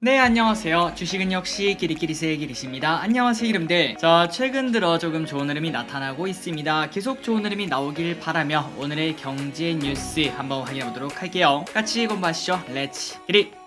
네, 안녕하세요. 주식은 역시 끼리끼리새 끼리십니다. 안녕하세요, 이름들. 자, 최근 들어 조금 좋은 흐름이 나타나고 있습니다. 계속 좋은 흐름이 나오길 바라며 오늘의 경제 뉴스 한번 확인해 보도록 할게요. 같이 공부하시죠. 렛츠 기릿!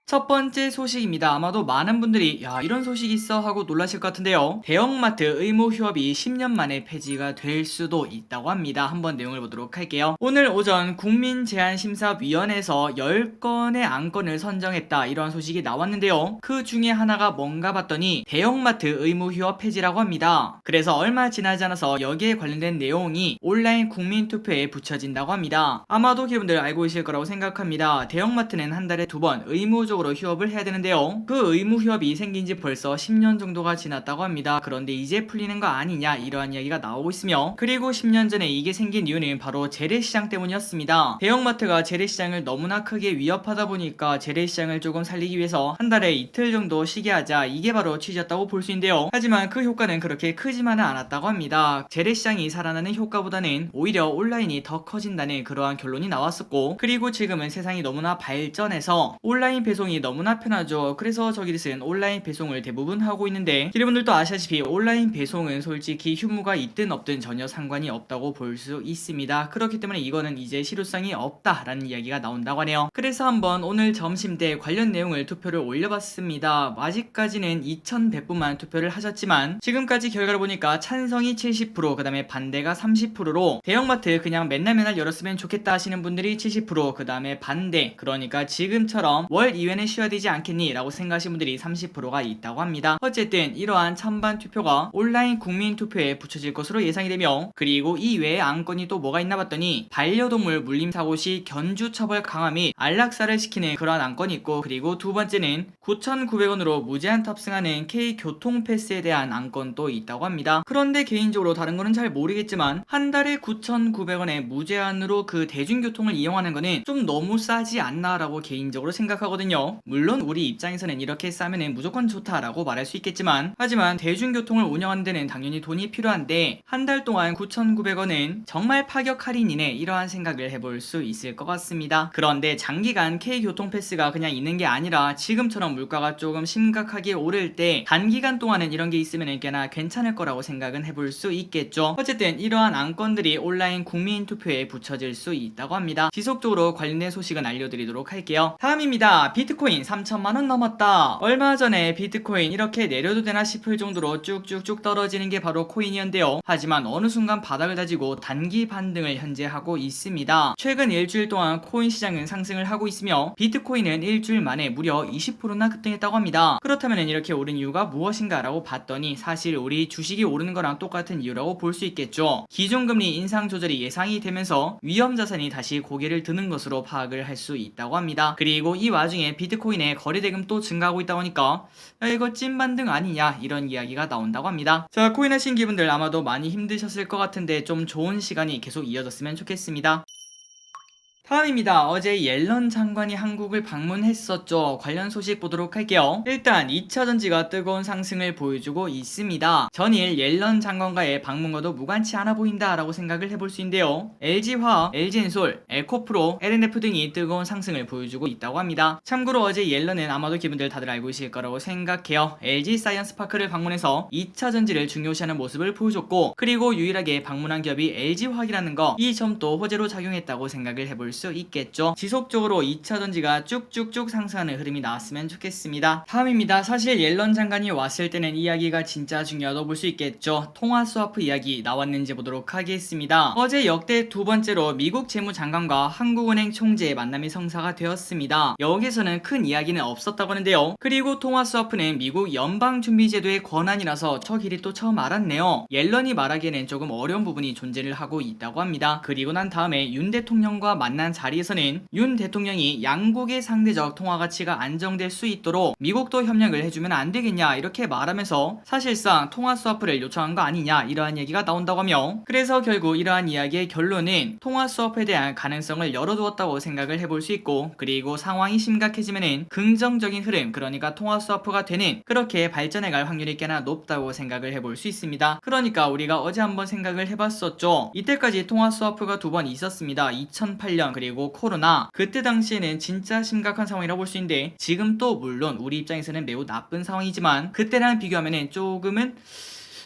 첫 번째 소식입니다. 아마도 많은 분들이 야, 이런 소식이 있어 하고 놀라실 것 같은데요. 대형마트 의무 휴업이 10년 만에 폐지가 될 수도 있다고 합니다. 한번 내용을 보도록 할게요. 오늘 오전 국민제한심사위원회에서 10건의 안건을 선정했다, 이러한 소식이 나왔는데요. 그 중에 하나가 뭔가 봤더니 대형마트 의무 휴업 폐지라고 합니다. 그래서 얼마 지나지 않아서 여기에 관련된 내용이 온라인 국민투표에 붙여진다고 합니다. 아마도 여러분들 알고 계실 거라고 생각합니다. 대형마트는 한 달에 2번 의무적으로 휴업을 해야 되는데요. 그 의무 휴업이 생긴 지 벌써 10년 정도가 지났다고 합니다. 그런데 이제 풀리는 거 아니냐, 이러한 이야기가 나오고 있으며, 그리고 10년 전에 이게 생긴 이유는 바로 재래시장 때문이었습니다. 대형마트가 재래시장을 너무나 크게 위협하다 보니까 재래시장을 조금 살리기 위해서 한 달에 이틀 정도 쉬게 하자, 이게 바로 취지였다고 볼 수 있는데요. 하지만 그 효과는 그렇게 크지만은 않았다고 합니다. 재래시장이 살아나는 효과보다는 오히려 온라인이 더 커진다는 그러한 결론이 나왔었고, 그리고 지금은 세상이 너무나 발전해서 온라인 배송이 너무나 편하죠. 그래서 저기는 온라인 배송을 대부분 하고 있는데, 여러분들도 아시다시피 온라인 배송은 솔직히 휴무가 있든 없든 전혀 상관이 없다고 볼 수 있습니다. 그렇기 때문에 이거는 이제 실효성이 없다라는 이야기가 나온다고 하네요. 그래서 한번 오늘 점심때 관련 내용을 투표를 올려봤습니다. 아직까지는 2100분만 투표를 하셨지만 지금까지 결과를 보니까 찬성이 70%, 그 다음에 반대가 30%로 대형마트 그냥 맨날 열었으면 좋겠다 하시는 분들이 70%, 그 다음에 반대, 그러니까 지금처럼 월 2회는 쉬어야 되지 않겠니? 라고 생각하시는 분들이 30%가 있다고 합니다. 어쨌든 이러한 찬반 투표가 온라인 국민 투표에 붙여질 것으로 예상이 되며, 그리고 이 외에 안건이 또 뭐가 있나 봤더니 반려동물 물림사고 시 견주 처벌 강화 및 안락사를 시키는 그러한 안건이 있고, 그리고 두 번째는 9,900원으로 무제한 탑승하는 K교통 패스에 대한 안건도 있다고 합니다. 그런데 개인적으로 다른 거는 잘 모르겠지만 한 달에 9,900원에 무제한으로 그 대중교통을 이용하는 거는 좀 너무 싸지 않나 라고 개인적으로 생각하거든요. 물론 우리 입장에서는 이렇게 싸면은 무조건 좋다라고 말할 수 있겠지만, 하지만 대중교통을 운영하는 데는 당연히 돈이 필요한데 한 달 동안 9,900원은 정말 파격 할인이네, 이러한 생각을 해볼 수 있을 것 같습니다. 그런데 장기간 K교통 패스가 그냥 있는 게 아니라 지금처럼 물가가 조금 심각하게 오를 때 단기간 동안은 이런 게 있으면 꽤나 괜찮을 거라고 생각은 해볼 수 있겠죠. 어쨌든 이러한 안건들이 온라인 국민 투표에 붙여질 수 있다고 합니다. 지속적으로 관련된 소식은 알려드리도록 할게요. 다음입니다. 비트코인 3천만원 넘었다. 얼마 전에 비트코인 이렇게 내려도 되나 싶을 정도로 쭉쭉쭉 떨어지는 게 바로 코인이었는데요. 하지만 어느 순간 바닥을 다지고 단기 반등을 현재 하고 있습니다. 최근 일주일 동안 코인 시장은 상승을 하고 있으며 비트코인은 일주일 만에 무려 20%나 급등했다고 합니다. 그렇다면 이렇게 오른 이유가 무엇인가 라고 봤더니 사실 우리 주식이 오르는 거랑 똑같은 이유라고 볼 수 있겠죠. 기존금리 인상 조절이 예상이 되면서 위험자산이 다시 고개를 드는 것으로 파악을 할 수 있다고 합니다. 그리고 이 와중에 비트코인의 거래대금 또 증가하고 있다 보니까 야, 이거 찐반등 아니냐, 이런 이야기가 나온다고 합니다. 자, 코인 하신 기분들 아마도 많이 힘드셨을 것 같은데 좀 좋은 시간이 계속 이어졌으면 좋겠습니다. 다음입니다. 어제 옐런 장관이 한국을 방문했었죠. 관련 소식 보도록 할게요. 일단 2차전지가 뜨거운 상승을 보여주고 있습니다. 전일 옐런 장관과의 방문과도 무관치 않아 보인다 라고 생각을 해볼 수 있는데요. LG화학, LG엔솔, 에코프로, LNF 등이 뜨거운 상승을 보여주고 있다고 합니다. 참고로 어제 옐런은 아마도 기분들 다들 알고 계실 거라고 생각해요. LG사이언스파크를 방문해서 2차전지를 중요시하는 모습을 보여줬고, 그리고 유일하게 방문한 기업이 LG화학이라는 거, 이 점도 호재로 작용했다고 생각을 해볼 수 있겠죠. 지속적으로 2차전지가 쭉쭉쭉 상승하는 흐름이 나왔으면 좋겠습니다. 다음입니다. 사실 옐런 장관이 왔을 때는 이야기가 진짜 중요하다고 볼 수 있겠죠. 통화 스와프 이야기 나왔는지 보도록 하겠습니다. 어제 역대 두 번째로 미국 재무장관과 한국은행 총재의 만남이 성사가 되었습니다. 여기서는 큰 이야기는 없었다고 하는데요. 그리고 통화 스와프는 미국 연방준비제도의 권한이라서 저 길이 또 처음 알았네요. 옐런이 말하기에는 조금 어려운 부분이 존재를 하고 있다고 합니다. 그리고 난 다음에 윤 대통령과 만난 자리에서는 윤 대통령이 양국의 상대적 통화 가치가 안정될 수 있도록 미국도 협력을 해주면 안 되겠냐, 이렇게 말하면서 사실상 통화 스와프를 요청한 거 아니냐, 이러한 얘기가 나온다고 하며, 그래서 결국 이러한 이야기의 결론은 통화 스와프에 대한 가능성을 열어두었다고 생각을 해볼 수 있고, 그리고 상황이 심각해지면은 긍정적인 흐름, 그러니까 통화 스와프가 되는 그렇게 발전해갈 확률이 꽤나 높다고 생각을 해볼 수 있습니다. 그러니까 우리가 어제 한번 생각을 해봤었죠. 이때까지 통화 스와프가 두 번 있었습니다. 2008년 인플레이션 그리고 코로나 그때 당시에는 진짜 심각한 상황이라고 볼 수 있는데 지금 또 물론 우리 입장에서는 매우 나쁜 상황이지만 그때랑 비교하면은 조금은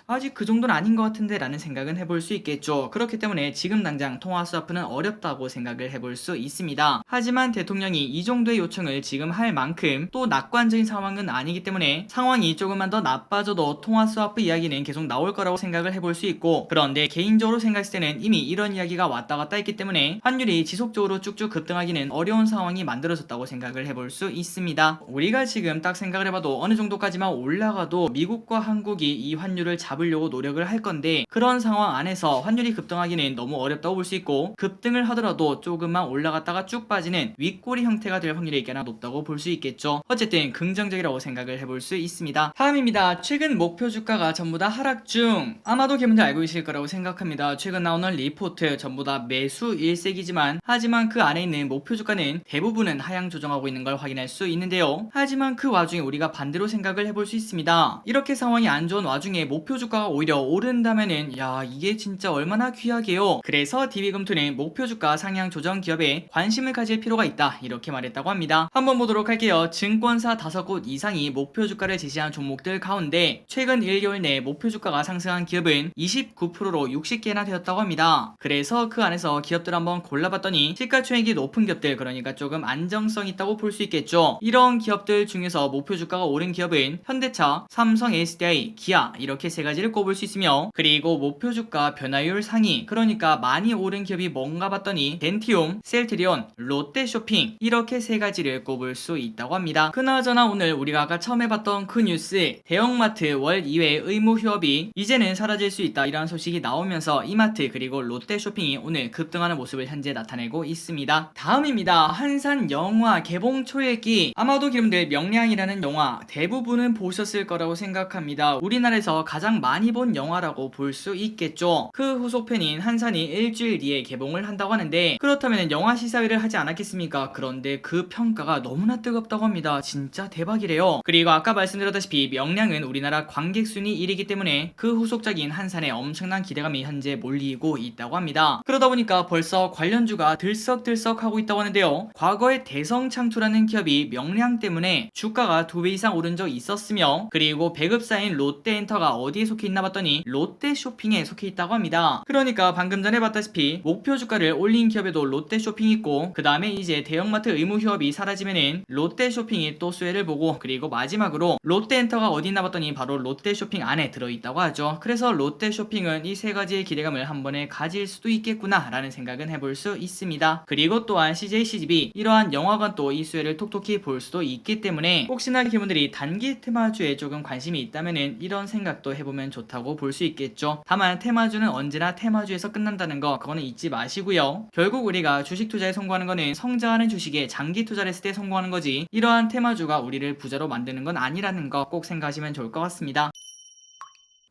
아직 그 정도는 아닌 것 같은데 라는 생각은 해볼 수 있겠죠. 그렇기 때문에 지금 당장 통화 스와프는 어렵다고 생각을 해볼 수 있습니다. 하지만 대통령이 이 정도의 요청을 지금 할 만큼 또 낙관적인 상황은 아니기 때문에 상황이 조금만 더 나빠져도 통화 스와프 이야기는 계속 나올 거라고 생각을 해볼 수 있고, 그런데 개인적으로 생각했을 때는 이미 이런 이야기가 왔다 갔다 했기 때문에 환율이 지속적으로 쭉쭉 급등하기는 어려운 상황이 만들어졌다고 생각을 해볼 수 있습니다. 우리가 지금 딱 생각을 해봐도 어느 정도까지만 올라가도 미국과 한국이 이 환율을 잡으려고 노력을 할 건데, 그런 상황 안에서 환율이 급등하기는 너무 어렵다고 볼 수 있고, 급등을 하더라도 조금만 올라갔다가 쭉 빠지는 윗꼬리 형태가 될 확률이 꽤나 높다고 볼 수 있겠죠. 어쨌든 긍정적이라고 생각을 해볼 수 있습니다. 다음입니다. 최근 목표 주가가 전부 다 하락 중. 아마도 여러분들 알고 계실 거라고 생각합니다. 최근 나오는 리포트 전부 다 매수 일색이지만 하지만 그 안에 있는 목표 주가는 대부분은 하향 조정하고 있는 걸 확인할 수 있는데요. 하지만 그 와중에 우리가 반대로 생각을 해볼 수 있습니다. 이렇게 상황이 안 좋은 와중에 목표 주가가 오히려 오른다면은 야, 이게 진짜 얼마나 귀하게요. 그래서 DB금투는 목표 주가 상향 조정 기업에 관심을 가질 필요가 있다, 이렇게 말했다고 합니다. 한번 보도록 할게요. 증권사 5곳 이상이 목표 주가를 제시한 종목들 가운데 최근 1개월 내 목표 주가가 상승한 기업은 29%로 60개나 되었다고 합니다. 그래서 그 안에서 기업들 한번 골라봤더니 시가총액이 높은 기업들, 그러니까 조금 안정성 있다고 볼 수 있겠죠. 이런 기업들 중에서 목표 주가가 오른 기업은 현대차, 삼성 SDI, 기아 이렇게 세 가지를 꼽을 수 있으며, 그리고 목표 주가 변화율 상위, 그러니까 많이 오른 기업이 뭔가 봤더니 덴티움, 셀트리온, 롯데쇼핑 이렇게 세 가지를 꼽을 수 있다고 합니다. 그나저나 오늘 우리가 아까 처음에 봤던 그 뉴스, 대형마트 월 2회 의무 휴업이 이제는 사라질 수 있다, 이런 소식이 나오면서 이마트 그리고 롯데쇼핑이 오늘 급등하는 모습을 현재 나타내고 있습니다. 다음입니다. 한산 영화 개봉 초일기. 아마도 여러분들 명량이라는 영화 대부분은 보셨을 거라고 생각합니다. 우리나라에서 가장 많이 본 영화라고 볼 수 있겠죠. 그 후속편인 한산이 일주일 뒤에 개봉을 한다고 하는데, 그렇다면 영화 시사회를 하지 않았겠습니까? 그런데 그 평가가 너무나 뜨겁다고 합니다. 진짜 대박이래요. 그리고 아까 말씀드렸다시피 명량은 우리나라 관객 순위 1위이기 때문에 그 후속작인 한산에 엄청난 기대감이 현재 몰리고 있다고 합니다. 그러다 보니까 벌써 관련주가 들썩들썩하고 있다고 하는데요. 과거에 대성창투라는 기업이 명량 때문에 주가가 2배 이상 오른 적이 있었으며, 그리고 배급사인 롯데엔터가 어디에 속해 있나 봤더니 롯데쇼핑에 속해 있다고 합니다. 그러니까 방금 전에 봤다시피 목표 주가를 올린 기업에도 롯데쇼핑이 있고, 그 다음에 이제 대형마트 의무 휴업이 사라지면은 롯데쇼핑이 또 수혜를 보고, 그리고 마지막으로 롯데엔터가 어디 있나 봤더니 바로 롯데쇼핑 안에 들어있다고 하죠. 그래서 롯데쇼핑은 이 세 가지의 기대감을 한 번에 가질 수도 있겠구나 라는 생각은 해볼 수 있습니다. 그리고 또한 CJ CGV 이러한 영화관 또 이 수혜를 톡톡히 볼 수도 있기 때문에 혹시나 기분들이 단기 테마주에 조금 관심이 있다면은 이런 생각도 해보면 좋다고 볼 수 있겠죠. 다만 테마주는 언제나 테마주에서 끝난다는 거, 그거는 잊지 마시고요. 결국 우리가 주식 투자에 성공하는 거는 성장하는 주식에 장기 투자를 했을 때 성공하는 거지, 이러한 테마주가 우리를 부자로 만드는 건 아니라는 거 꼭 생각하시면 좋을 것 같습니다.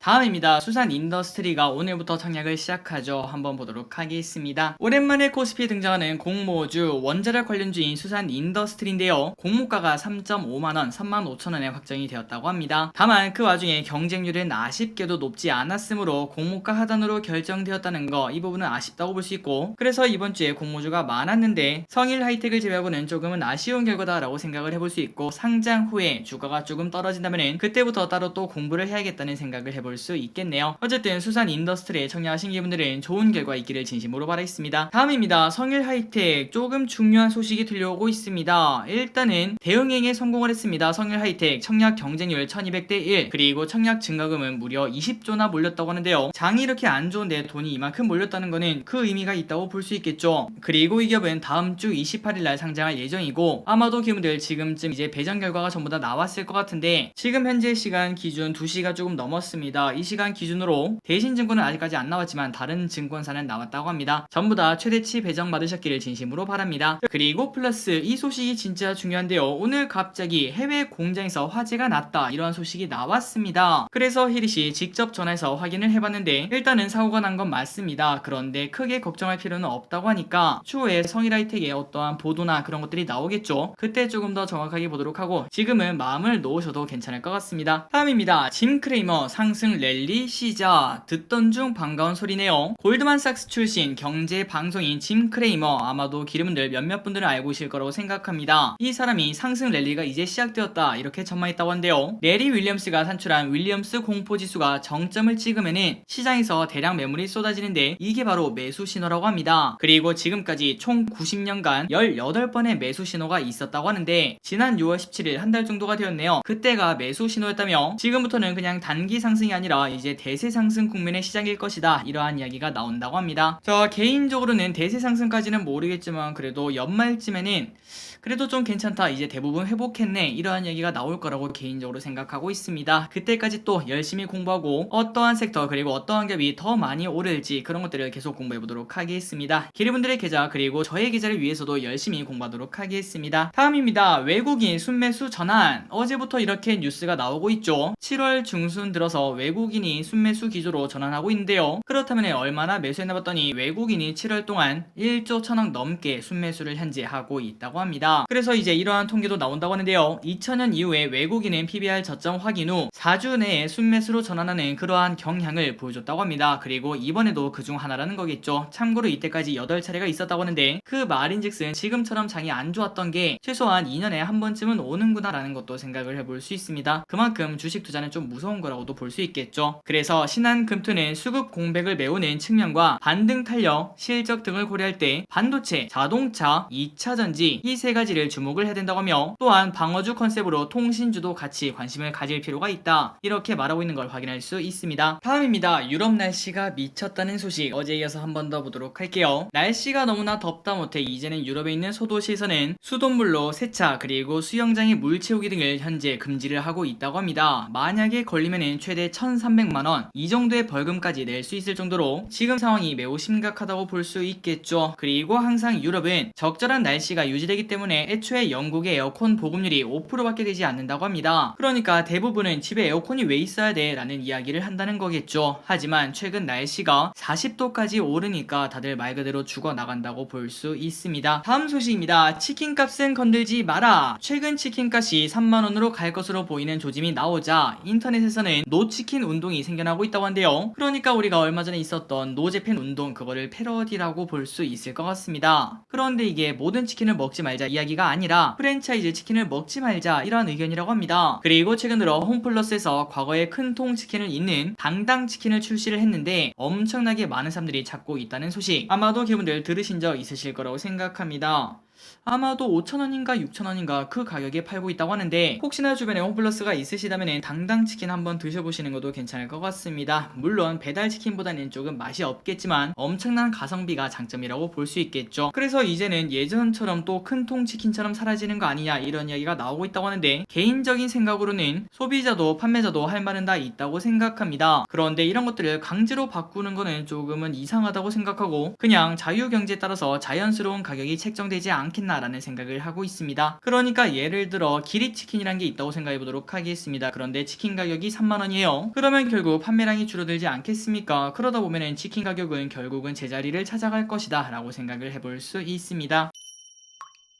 다음입니다. 수산인더스트리가 오늘부터 청약을 시작하죠. 한번 보도록 하겠습니다. 오랜만에 코스피에 등장하는 공모주, 원자력 관련주인 수산인더스트리인데요. 공모가가 3.5만원, 35,000원에 확정이 되었다고 합니다. 다만 그 와중에 경쟁률은 아쉽게도 높지 않았으므로 공모가 하단으로 결정되었다는 거, 이 부분은 아쉽다고 볼 수 있고, 그래서 이번 주에 공모주가 많았는데 성일하이텍을 제외하고는 조금은 아쉬운 결과다라고 생각을 해볼 수 있고, 상장 후에 주가가 조금 떨어진다면 그때부터 따로 또 공부를 해야겠다는 생각을 해볼 수 있겠네요. 어쨌든 수산인더스트리에 청약하신 분들은 좋은 결과 있기를 진심으로 바라겠습니다. 다음입니다. 성일하이텍 조금 중요한 소식이 들려오고 있습니다. 일단은 대응행에 성공을 했습니다. 성일하이텍 청약 경쟁률 1200대 1, 그리고 청약 증가금은 무려 20조나 몰렸다고 하는데요. 장이 이렇게 안 좋은데 돈이 이만큼 몰렸다는 거는 그 의미가 있다고 볼 수 있겠죠. 그리고 이 기업은 다음 주 28일날 상장할 예정이고, 아마도 기분들 지금쯤 이제 배정 결과가 전부 다 나왔을 것 같은데, 지금 현재 시간 기준 2시가 조금 넘었습니다. 이 시간 기준으로 대신증권은 아직까지 안 나왔지만 다른 증권사는 나왔다고 합니다. 전부 다 최대치 배정 받으셨기를 진심으로 바랍니다. 그리고 플러스 이 소식이 진짜 중요한데요. 오늘 갑자기 해외 공장에서 화재가 났다, 이런 소식이 나왔습니다. 그래서 히릿이 직접 전화해서 확인을 해봤는데 일단은 사고가 난 건 맞습니다. 그런데 크게 걱정할 필요는 없다고 하니까 추후에 성일하이텍의 어떠한 보도나 그런 것들이 나오겠죠. 그때 조금 더 정확하게 보도록 하고, 지금은 마음을 놓으셔도 괜찮을 것 같습니다. 다음입니다. 짐 크레이머 상승 상승 랠리 시작. 듣던 중 반가운 소리네요. 골드만삭스 출신 경제 방송인 짐 크레이머, 아마도 기름분들 몇몇 분들은 알고 계실 거라고 생각합니다. 이 사람이 상승 랠리가 이제 시작되었다 이렇게 전망했다고 한데요. 레리 윌리엄스가 산출한 윌리엄스 공포지수가 정점을 찍으면은 시장에서 대량 매물이 쏟아지는데 이게 바로 매수 신호라고 합니다. 그리고 지금까지 총 90년간 18번의 매수 신호가 있었다고 하는데 지난 6월 17일 한 달 정도가 되었네요. 그때가 매수 신호였다며 지금부터는 그냥 단기 상승이 아니라 이제 대세 상승 국면의 시작일 것이다, 이러한 이야기가 나온다고 합니다. 저 개인적으로는 대세 상승까지는 모르겠지만 그래도 연말쯤에는 그래도 좀 괜찮다, 이제 대부분 회복했네, 이러한 얘기가 나올 거라고 개인적으로 생각하고 있습니다. 그때까지 또 열심히 공부하고 어떠한 섹터 그리고 어떠한 기업이 더 많이 오를지 그런 것들을 계속 공부해 보도록 하겠습니다. 기리분들의 계좌 그리고 저의 계좌를 위해서도 열심히 공부하도록 하겠습니다. 다음입니다. 외국인 순매수 전환. 어제부터 이렇게 뉴스가 나오고 있죠. 7월 중순 들어서 외국인이 순매수 기조로 전환하고 있는데요. 그렇다면 얼마나 매수했나 봤더니 외국인이 7월 동안 1조 1000억 넘게 순매수를 현재 하고 있다고 합니다. 그래서 이제 이러한 통계도 나온다고 하는데요. 2000년 이후에 외국인은 PBR 저점 확인 후 4주 내에 순매수로 전환하는 그러한 경향을 보여줬다고 합니다. 그리고 이번에도 그중 하나라는 거겠죠. 참고로 이때까지 8차례가 있었다고 하는데 그 말인즉슨 지금처럼 장이 안 좋았던 게 최소한 2년에 한 번쯤은 오는구나 라는 것도 생각을 해볼 수 있습니다. 그만큼 주식 투자는 좀 무서운 거라고도 볼 수 있겠죠. 그래서 신한금투는 수급 공백을 메우는 측면과 반등 탄력, 실적 등을 고려할 때 반도체, 자동차, 2차전지 이 세 가지를 주목을 해야 된다고 하며 또한 방어주 컨셉으로 통신주도 같이 관심을 가질 필요가 있다, 이렇게 말하고 있는 걸 확인할 수 있습니다. 다음입니다. 유럽 날씨가 미쳤다는 소식, 어제 이어서 한 번 더 보도록 할게요. 날씨가 너무나 덥다 못해 이제는 유럽에 있는 소도시에서는 수돗물로 세차 그리고 수영장에 물 채우기 등을 현재 금지를 하고 있다고 합니다. 만약에 걸리면은 최대 1300만원 이 정도의 벌금까지 낼 수 있을 정도로 지금 상황이 매우 심각하다고 볼 수 있겠죠. 그리고 항상 유럽은 적절한 날씨가 유지되기 때문에 애초에 영국의 에어컨 보급률이 5%밖에 되지 않는다고 합니다. 그러니까 대부분은 집에 에어컨이 왜 있어야 돼? 라는 이야기를 한다는 거겠죠. 하지만 최근 날씨가 40도까지 오르니까 다들 말 그대로 죽어나간다고 볼 수 있습니다. 다음 소식입니다. 치킨값은 건들지 마라. 최근 치킨값이 3만원으로 갈 것으로 보이는 조짐이 나오자 인터넷에서는 노치킨 운동이 생겨나고 있다고 한데요. 그러니까 우리가 얼마 전에 있었던 노제팬 운동, 그거를 패러디라고 볼 수 있을 것 같습니다. 그런데 이게 모든 치킨을 먹지 말자 이야기가 아니라 프랜차이즈 치킨을 먹지 말자, 이러한 의견이라고 합니다. 그리고 최근 들어 홈플러스에서 과거에 큰통 치킨을 잇는 당당 치킨을 출시를 했는데 엄청나게 많은 사람들이 찾고 있다는 소식, 아마도 기분들 들으신 적 있으실 거라고 생각합니다. 아마도 5,000원인가 6,000원인가 그 가격에 팔고 있다고 하는데 혹시나 주변에 홈플러스가 있으시다면 당당치킨 한번 드셔보시는 것도 괜찮을 것 같습니다. 물론 배달치킨보다는 조금 맛이 없겠지만 엄청난 가성비가 장점이라고 볼 수 있겠죠. 그래서 이제는 예전처럼 또 큰통 치킨처럼 사라지는 거 아니냐, 이런 이야기가 나오고 있다고 하는데 개인적인 생각으로는 소비자도 판매자도 할 말은 다 있다고 생각합니다. 그런데 이런 것들을 강제로 바꾸는 거는 조금은 이상하다고 생각하고 그냥 자유경제에 따라서 자연스러운 가격이 책정되지 않겠나라는 생각을 하고 있습니다. 그러니까 예를 들어 기리치킨이란 게 있다고 생각해 보도록 하겠습니다. 그런데 치킨 가격이 3만원이에요. 그러면 결국 판매량이 줄어들지 않겠습니까? 그러다 보면은 치킨 가격은 결국은 제자리를 찾아갈 것이다 라고 생각을 해볼 수 있습니다.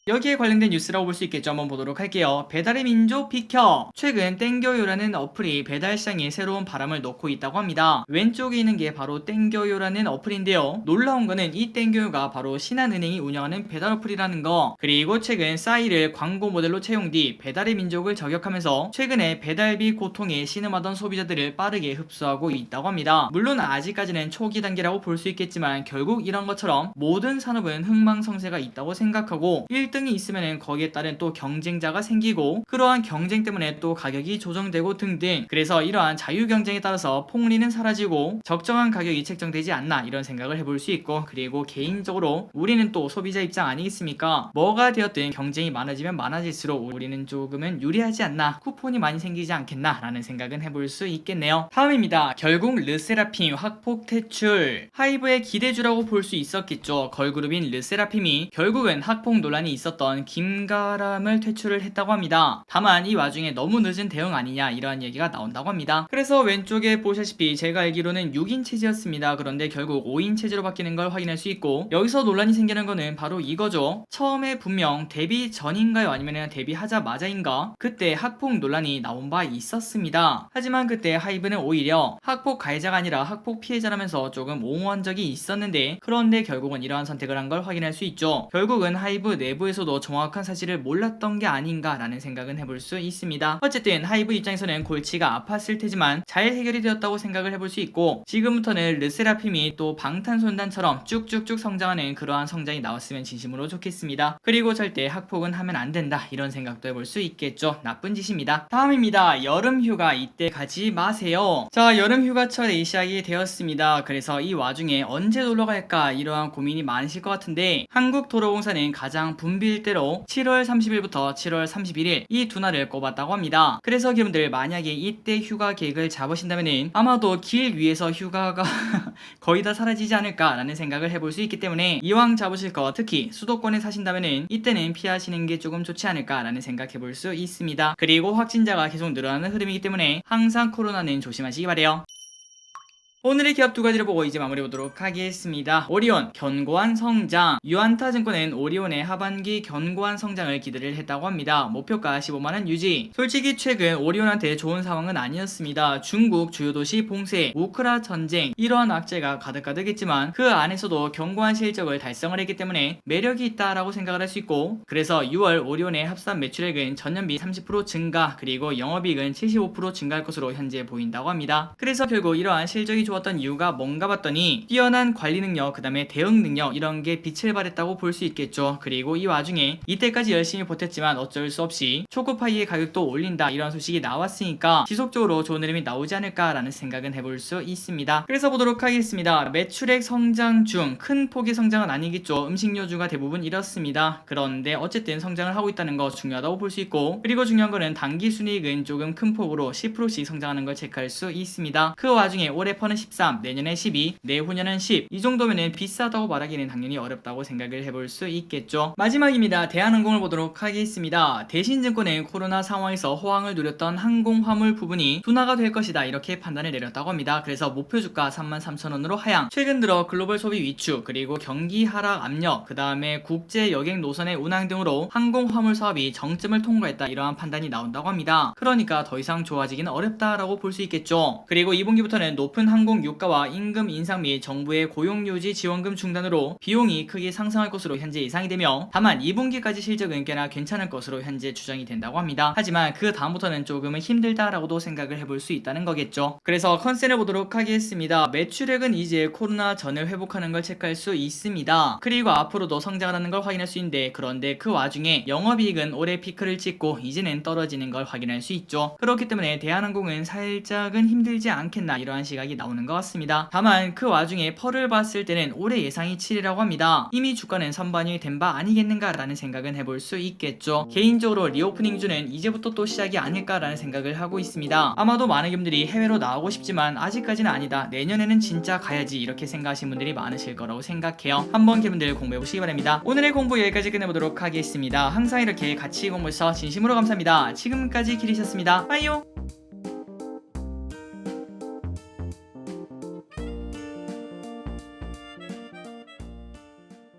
여기에 관련된 뉴스라고 볼 수 있겠죠. 한번 보도록 할게요. 배달의 민족 비켜! 최근 땡겨요라는 어플이 배달 시장에 새로운 바람을 넣고 있다고 합니다. 왼쪽에 있는 게 바로 땡겨요라는 어플인데요. 놀라운 거는 이 땡겨요가 바로 신한은행이 운영하는 배달 어플이라는 거. 그리고 최근 싸이를 광고 모델로 채용 뒤 배달의 민족을 저격하면서 최근에 배달비 고통에 신음하던 소비자들을 빠르게 흡수하고 있다고 합니다. 물론 아직까지는 초기 단계라고 볼 수 있겠지만 결국 이런 것처럼 모든 산업은 흥망성쇠가 있다고 생각하고 1등이 있으면 거기에 따른 또 경쟁자가 생기고 그러한 경쟁 때문에 또 가격이 조정되고 등등, 그래서 이러한 자유 경쟁에 따라서 폭리는 사라지고 적정한 가격이 책정되지 않나, 이런 생각을 해볼 수 있고, 그리고 개인적으로 우리는 또 소비자 입장 아니겠습니까? 뭐가 되었든 경쟁이 많아지면 많아질수록 우리는 조금은 유리하지 않나, 쿠폰이 많이 생기지 않겠나 라는 생각은 해볼 수 있겠네요. 다음입니다. 결국 르세라핌 확폭 퇴출. 하이브의 기대주라고 볼 수 있었겠죠. 걸그룹인 르세라핌이 결국은 학폭 논란이 있었던 김가람을 퇴출을 했다고 합니다. 다만 이 와중에 너무 늦은 대응 아니냐 이러한 얘기가 나온다고 합니다. 그래서 왼쪽에 보시다시피 제가 알기로는 6인 체제였습니다. 그런데 결국 5인 체제로 바뀌는 걸 확인할 수 있고, 여기서 논란이 생기는 거는 바로 이거죠. 처음에 분명 데뷔 전인가요 아니면 데뷔하자마자인가 그때 학폭 논란이 나온 바 있었습니다. 하지만 그때 하이브는 오히려 학폭 가해자가 아니라 학폭 피해자라면서 조금 옹호한 적이 있었는데, 그런데 결국은 이러한 선택을 한 걸 확인할 수 있죠. 결국은 하이브 내부에서도 정확한 사실을 몰랐던 게 아닌가라는 생각은 해볼 수 있습니다. 어쨌든 하이브 입장에서는 골치가 아팠을 테지만 잘 해결이 되었다고 생각을 해볼 수 있고, 지금부터는 르세라핌이 또 방탄소년단처럼 쭉쭉쭉 성장하는 그러한 성장이 나왔으면 진심으로 좋겠습니다. 그리고 절대 학폭은 하면 안 된다 이런 생각도 해볼 수 있겠죠. 나쁜 짓입니다. 다음입니다. 여름휴가 이때 가지 마세요. 자, 여름휴가철이 시작이 되었습니다. 그래서 이 와중에 언제 놀러 갈까 이러한 고민이 많으실 것 같은데, 한국도로공사는 가장 분비일대로 7월 30일부터 7월 31일 이 두 날을 꼽았다고 합니다. 그래서 여러분들 만약에 이때 휴가 계획을 잡으신다면은 아마도 길 위에서 휴가가 거의 다 사라지지 않을까 라는 생각을 해볼 수 있기 때문에, 이왕 잡으실 거 특히 수도권에 사신다면은 이때는 피하시는 게 조금 좋지 않을까 라는 생각 해볼 수 있습니다. 그리고 확진자가 계속 늘어나는 흐름이기 때문에 항상 코로나는 조심하시기 바래요. 오늘의 기업 두 가지를 보고 이제 마무리 보도록 하겠습니다. 오리온 견고한 성장. 유안타증권은 오리온의 하반기 견고한 성장을 기대를 했다고 합니다. 목표가 15만원 유지. 솔직히 최근 오리온한테 좋은 상황은 아니었습니다. 중국 주요 도시 봉쇄, 우크라 전쟁 이러한 악재가 가득가득했지만 그 안에서도 견고한 실적을 달성을 했기 때문에 매력이 있다라고 생각을 할 수 있고, 그래서 6월 오리온의 합산 매출액은 전년비 30% 증가, 그리고 영업이익은 75% 증가할 것으로 현재 보인다고 합니다. 그래서 결국 이러한 실적이 좋았던 이유가 뭔가 봤더니 뛰어난 관리 능력, 그 다음에 대응 능력 이런 게 빛을 발했다고 볼 수 있겠죠. 그리고 이 와중에 이때까지 열심히 버텼지만 어쩔 수 없이 초코파이의 가격도 올린다 이런 소식이 나왔으니까 지속적으로 좋은 흐름이 나오지 않을까라는 생각은 해볼 수 있습니다. 그래서 보도록 하겠습니다. 매출액 성장 중 큰 폭의 성장은 아니겠죠. 음식료주가 대부분 이렇습니다. 그런데 어쨌든 성장을 하고 있다는 거 중요하다고 볼 수 있고, 그리고 중요한 거는 당기순이익은 조금 큰 폭으로 10%씩 성장하는 걸 체크할 수 있습니다. 그 와중에 올해 퍼는 13, 내년에 12, 내후년은 10. 이 정도면은 비싸다고 말하기는 당연히 어렵다고 생각을 해볼 수 있겠죠. 마지막입니다. 대한항공을 보도록 하겠습니다. 대신증권은 코로나 상황에서 호황을 누렸던 항공화물 부분이 둔화가 될 것이다 이렇게 판단을 내렸다고 합니다. 그래서 목표 주가 33,000원으로 하향. 최근 들어 글로벌 소비 위축, 그리고 경기 하락 압력, 그 다음에 국제 여객 노선의 운항 등으로 항공화물 사업이 정점을 통과했다 이러한 판단이 나온다고 합니다. 그러니까 더 이상 좋아지기는 어렵다라고 볼 수 있겠죠. 그리고 2분기부터는 높은 항공 유가와 임금 인상 및 정부의 고용유지 지원금 중단으로 비용이 크게 상승할 것으로 현재 예상이 되며, 다만 2분기까지 실적은 꽤나 괜찮을 것으로 현재 추정이 된다고 합니다. 하지만 그 다음부터는 조금은 힘들다라고도 생각을 해볼 수 있다는 거겠죠. 그래서 컨센을 보도록 하겠습니다. 매출액은 이제 코로나 전을 회복하는 걸 체크할 수 있습니다. 그리고 앞으로도 성장하는 걸 확인할 수 있는데, 그런데 그 와중에 영업이익은 올해 피크를 찍고 이제는 떨어지는 걸 확인할 수 있죠. 그렇기 때문에 대한항공은 살짝은 힘들지 않겠나 이러한 시각이 나오는 것 같습니다. 다만 그 와중에 펄을 봤을 때는 올해 예상이 7이라고 합니다. 이미 주가는 선반영이 된 바 아니겠는가 라는 생각은 해볼 수 있겠죠. 개인적으로 리오프닝 주는 이제부터 또 시작이 아닐까라는 생각을 하고 있습니다. 아마도 많은 분들이 해외로 나오고 싶지만 아직까지는 아니다, 내년에는 진짜 가야지 이렇게 생각하시는 분들이 많으실 거라고 생각해요. 한번 여러분들 공부해보시기 바랍니다. 오늘의 공부 여기까지 끝내보도록 하겠습니다. 항상 이렇게 같이 공부해서 진심으로 감사합니다. 지금까지 길이셨습니다. 빠이요.